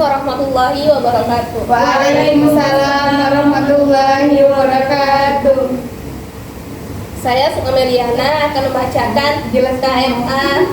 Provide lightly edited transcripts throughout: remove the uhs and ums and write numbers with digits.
warahmatullahi wabarakatuh. Waalaikumsalam warahmatullahi wabarakatuh. Saya Suka Meliana akan membacakan KMA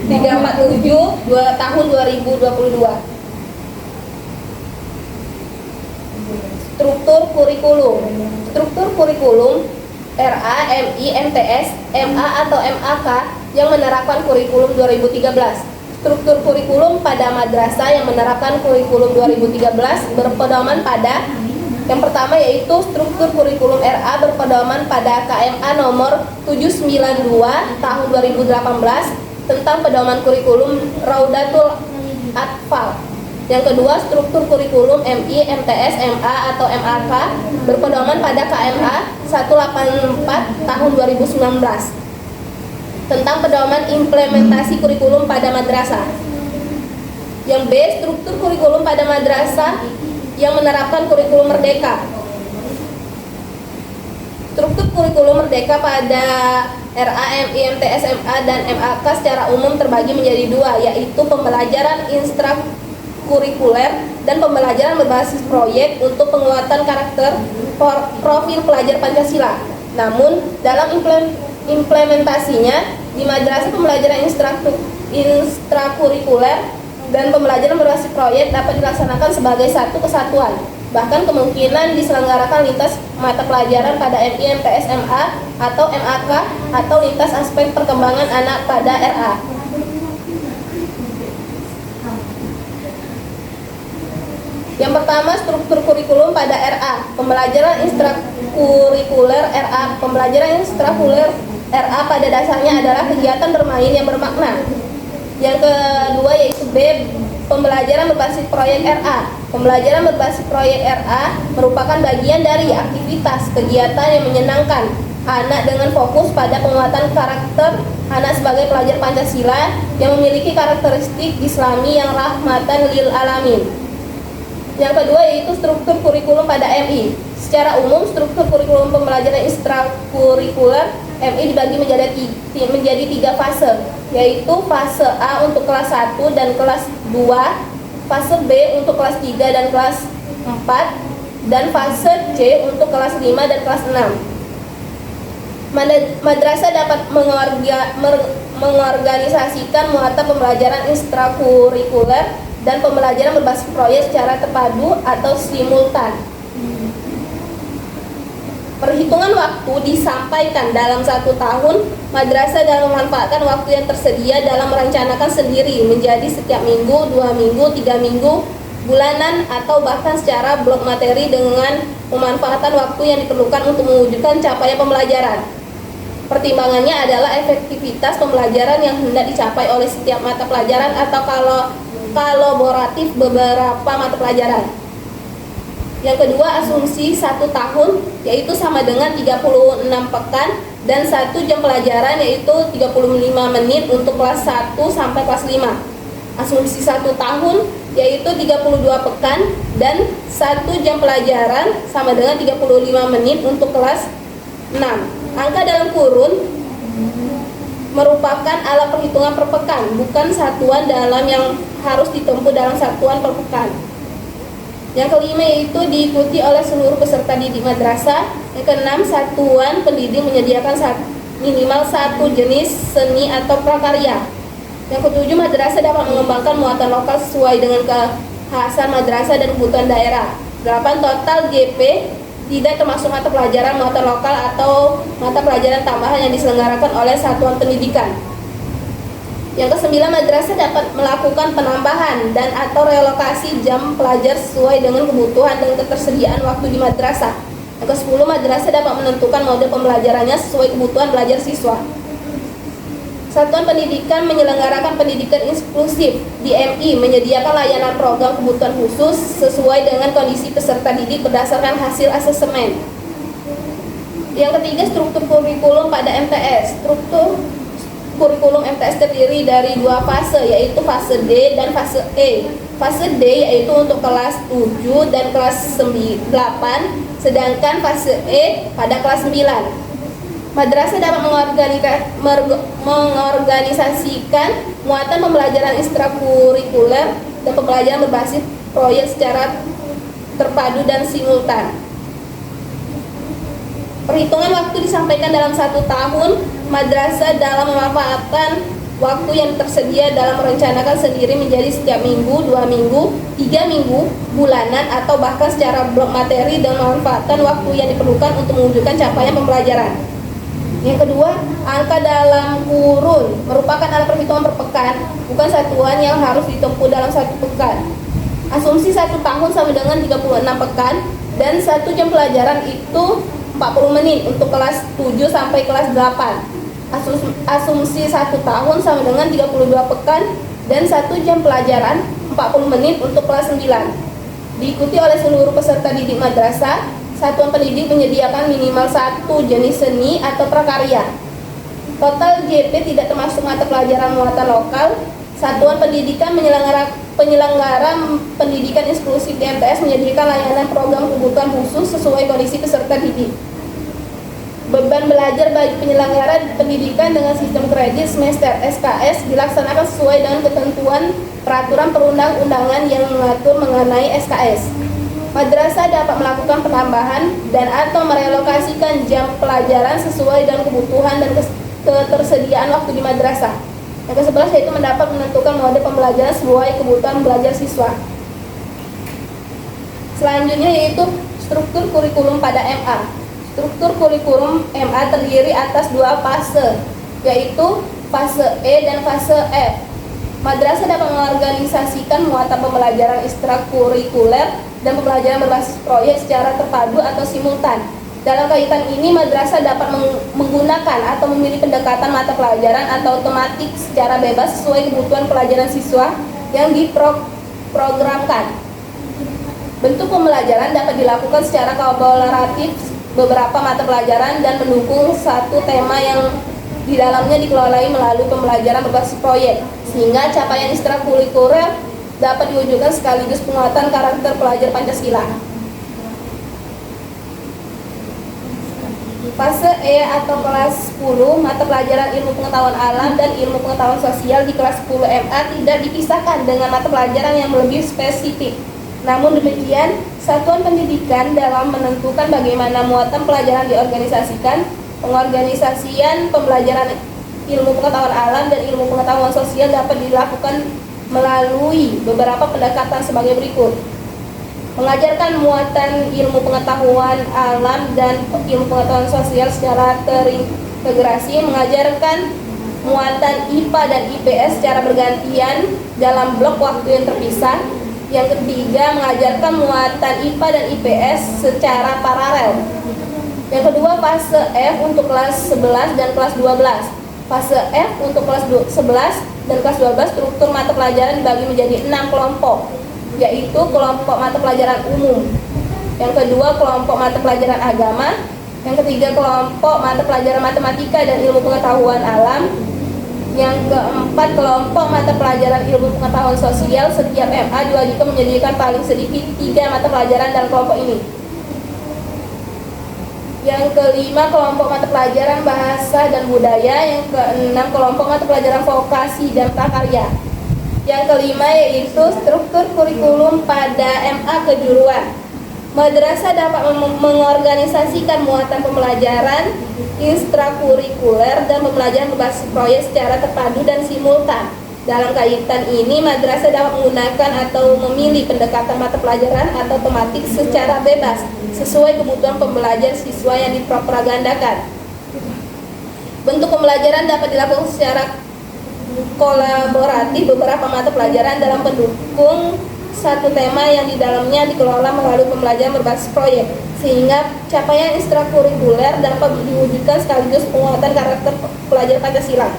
347 tahun 2022. Struktur kurikulum RA, MI, MTS, MA atau MAK yang menerapkan kurikulum 2013. Struktur kurikulum pada madrasah yang menerapkan kurikulum 2013 berpedoman pada yang pertama yaitu struktur kurikulum RA berpedoman pada KMA nomor 792 tahun 2018 tentang pedoman kurikulum Raudatul Atfal. Yang kedua, struktur kurikulum MI, MTS, MA atau MAK berpedoman pada KMA 184 tahun 2019 tentang pedoman implementasi kurikulum pada madrasah. Yang B, struktur kurikulum pada madrasah yang menerapkan kurikulum merdeka. Struktur kurikulum merdeka pada RA, MI, MTS, MA, dan MAK secara umum terbagi menjadi dua, yaitu pembelajaran intrakurikuler dan pembelajaran berbasis proyek untuk penguatan karakter profil pelajar Pancasila. Namun, dalam implementasinya di madrasah pembelajaran intrakurikuler dan pembelajaran berbasis proyek dapat dilaksanakan sebagai satu kesatuan. Bahkan kemungkinan diselenggarakan lintas mata pelajaran pada MI, MTS, MA atau MAK atau lintas aspek perkembangan anak pada RA. Yang pertama, struktur kurikulum pada RA. Pembelajaran intrakurikuler RA. Pembelajaran intrakurikuler RA pada dasarnya adalah kegiatan bermain yang bermakna. Yang kedua yaitu B, pembelajaran berbasis proyek RA. Pembelajaran berbasis proyek RA merupakan bagian dari aktivitas kegiatan yang menyenangkan anak dengan fokus pada penguatan karakter anak sebagai pelajar Pancasila yang memiliki karakteristik Islami yang rahmatan lil alamin. Yang kedua yaitu struktur kurikulum pada MI. Secara umum, struktur kurikulum pembelajaran ekstrakurikuler MI dibagi menjadi tiga fase, yaitu fase A untuk kelas 1 dan kelas 2, fase B untuk kelas 3 dan kelas 4, dan fase C untuk kelas 5 dan kelas 6. Madrasah dapat mengorganisasikan muatan pembelajaran ekstrakurikuler dan pembelajaran berbasis proyek secara terpadu atau simultan. Perhitungan waktu disampaikan dalam 1 tahun. Madrasah dalam memanfaatkan waktu yang tersedia dalam merencanakan sendiri menjadi setiap minggu, 2 minggu, 3 minggu, bulanan, atau bahkan secara blok materi dengan pemanfaatan waktu yang diperlukan untuk mewujudkan capaian pembelajaran. Pertimbangannya adalah efektivitas pembelajaran yang hendak dicapai oleh setiap mata pelajaran atau kolaboratif beberapa mata pelajaran. Yang kedua, asumsi 1 tahun yaitu sama dengan 36 pekan dan 1 jam pelajaran yaitu 35 menit untuk kelas 1 sampai kelas 5. Asumsi 1 tahun yaitu 32 pekan dan 1 jam pelajaran sama dengan 35 menit untuk kelas 6. Angka dalam kurun merupakan alat perhitungan per pekan, bukan satuan dalam yang harus ditempuh dalam satuan per pekan. Yang kelima yaitu diikuti oleh seluruh peserta didik madrasah. Yang keenam, satuan pendidik menyediakan minimal 1 jenis seni atau prakarya. Yang ketujuh, madrasah dapat mengembangkan muatan lokal sesuai dengan kekhasan madrasah dan kebutuhan daerah. 8, total GP tidak termasuk mata pelajaran muatan lokal atau mata pelajaran tambahan yang diselenggarakan oleh satuan pendidikan. Yang ke-9, madrasah dapat melakukan penambahan dan atau relokasi jam pelajar sesuai dengan kebutuhan dan ketersediaan waktu di madrasah. Yang ke-10, madrasah dapat menentukan mode pembelajarannya sesuai kebutuhan belajar siswa. Satuan pendidikan menyelenggarakan pendidikan inklusif di MI, menyediakan layanan program kebutuhan khusus sesuai dengan kondisi peserta didik berdasarkan hasil asesmen. Yang ketiga, struktur kurikulum pada MTS. Struktur kurikulum MTS terdiri dari 2 fase, yaitu fase D dan fase E. Fase D yaitu untuk kelas 7 dan kelas 8, sedangkan fase E pada kelas 9. Madrasah dapat mengorganisasikan muatan pembelajaran ekstrakurikuler dan pembelajaran berbasis proyek secara terpadu dan simultan. Perhitungan waktu disampaikan dalam 1 tahun. Madrasah dalam memanfaatkan waktu yang tersedia dalam merencanakan sendiri menjadi setiap minggu, 2 minggu, 3 minggu, bulanan, atau bahkan secara blok materi dan memanfaatkan waktu yang diperlukan untuk mewujudkan capaian pembelajaran. Yang kedua, angka dalam kurun merupakan alat perhitungan per pekan, bukan satuan yang harus ditempuh dalam 1 pekan. Asumsi 1 tahun sama dengan 36 pekan dan 1 jam pelajaran itu 40 menit untuk kelas 7 sampai kelas 8. Asumsi 1 tahun sama dengan 32 pekan dan 1 jam pelajaran 40 menit untuk kelas 9. Diikuti oleh seluruh peserta didik madrasah, satuan pendidik menyediakan minimal 1 jenis seni atau prakarya. Total JP tidak termasuk mata pelajaran muatan lokal. Satuan pendidikan penyelenggara pendidikan inklusif di MTS menyediakan layanan program kebutuhan khusus sesuai kondisi peserta didik. Beban belajar bagi penyelenggara pendidikan dengan sistem kredit semester SKS dilaksanakan sesuai dengan ketentuan peraturan perundang-undangan yang mengatur mengenai SKS. Madrasah dapat melakukan penambahan dan atau merelokasikan jam pelajaran sesuai dengan kebutuhan dan ketersediaan waktu di madrasah. Yang ke-11 yaitu menentukan mode pembelajaran sesuai kebutuhan belajar siswa. Selanjutnya yaitu struktur kurikulum pada MA. Struktur kurikulum MA terdiri atas 2 fase, yaitu fase E dan fase F. Madrasah dapat mengorganisasikan muatan pembelajaran ekstrakurikuler dan pembelajaran berbasis proyek secara terpadu atau simultan. Dalam kaitan ini, madrasah dapat menggunakan atau memilih pendekatan mata pelajaran atau otomatik secara bebas sesuai kebutuhan pelajaran siswa yang diprogramkan. Bentuk pembelajaran dapat dilakukan secara kolaboratif beberapa mata pelajaran dan mendukung satu tema yang di dalamnya dikelolai melalui pembelajaran berbasis proyek, sehingga capaian ekstrakurikuler dapat diwujudkan sekaligus penguatan karakter pelajar Pancasila. Fase E atau kelas 10, mata pelajaran ilmu pengetahuan alam dan ilmu pengetahuan sosial di kelas 10 MA tidak dipisahkan dengan mata pelajaran yang lebih spesifik. Namun demikian, satuan pendidikan dalam menentukan bagaimana muatan pelajaran diorganisasikan, pengorganisasian pembelajaran ilmu pengetahuan alam dan ilmu pengetahuan sosial dapat dilakukan melalui beberapa pendekatan sebagai berikut. Mengajarkan muatan ilmu pengetahuan alam dan ilmu pengetahuan sosial secara terintegrasi, mengajarkan muatan IPA dan IPS secara bergantian dalam blok waktu yang terpisah. Yang ketiga, mengajarkan muatan IPA dan IPS secara paralel. Yang kedua, fase F untuk kelas 11 dan kelas 12. Fase F untuk kelas 11 dan kelas 12 struktur mata pelajaran dibagi menjadi 6 kelompok, yaitu kelompok mata pelajaran umum. Yang kedua, kelompok mata pelajaran agama. Yang ketiga, kelompok mata pelajaran matematika dan ilmu pengetahuan alam. Yang keempat, kelompok mata pelajaran ilmu pengetahuan sosial. Setiap MA diwajibkan menyediakan paling sedikit 3 mata pelajaran dalam kelompok ini. Yang kelima, kelompok mata pelajaran bahasa dan budaya. Yang keenam, kelompok mata pelajaran vokasi dan prakarya. Yang kelima yaitu struktur kurikulum pada MA kejuruan. Madrasah dapat mengorganisasikan muatan pembelajaran ekstrakurikuler dan pembelajaran berbasis proyek secara terpadu dan simultan. Dalam kaitan ini, madrasah dapat menggunakan atau memilih pendekatan mata pelajaran atau tematik secara bebas sesuai kebutuhan pembelajar siswa yang dipropagandakan. Bentuk pembelajaran dapat dilakukan secara kolaboratif beberapa mata pelajaran dalam pendukung satu tema yang di dalamnya dikelola melalui pembelajaran berbasis proyek, sehingga capaian ekstrakurikuler dapat diwujudkan sekaligus penguatan karakter pelajar Pancasila.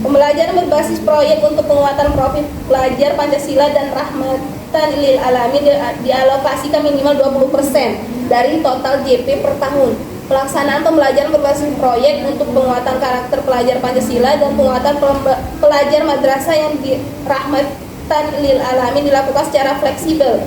Pembelajaran berbasis proyek untuk penguatan profil pelajar Pancasila dan rahmatan lil alamin dialokasikan minimal 20% dari total JP per tahun. Pelaksanaan pembelajaran berbasis proyek untuk penguatan karakter pelajar Pancasila dan penguatan pelajar madrasah yang dirahmatan lil alamin dilakukan secara fleksibel.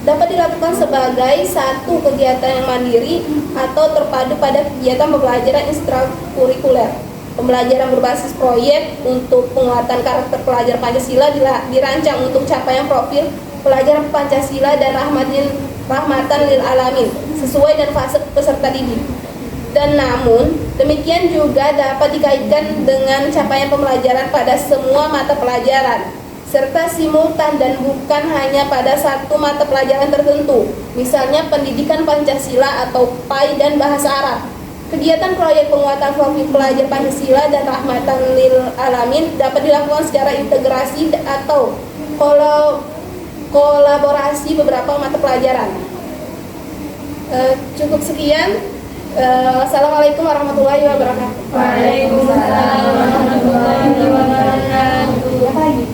Dapat dilakukan sebagai satu kegiatan yang mandiri atau terpadu pada kegiatan pembelajaran ekstrakurikuler. Pembelajaran berbasis proyek untuk penguatan karakter pelajar Pancasila dirancang untuk capaian profil pelajar Pancasila dan rahmatan lil alamin sesuai dengan fase peserta didik. Dan namun demikian juga dapat dikaitkan dengan capaian pembelajaran pada semua mata pelajaran serta simultan dan bukan hanya pada satu mata pelajaran tertentu, misalnya pendidikan Pancasila atau PAI dan bahasa Arab. Kegiatan proyek penguatan profil pelajar Pancasila dan rahmatan lil alamin dapat dilakukan secara integrasi atau kolaborasi beberapa mata pelajaran. Cukup sekian. Wassalamualaikum warahmatullahi wabarakatuh. Waalaikumsalam warahmatullahi wabarakatuh.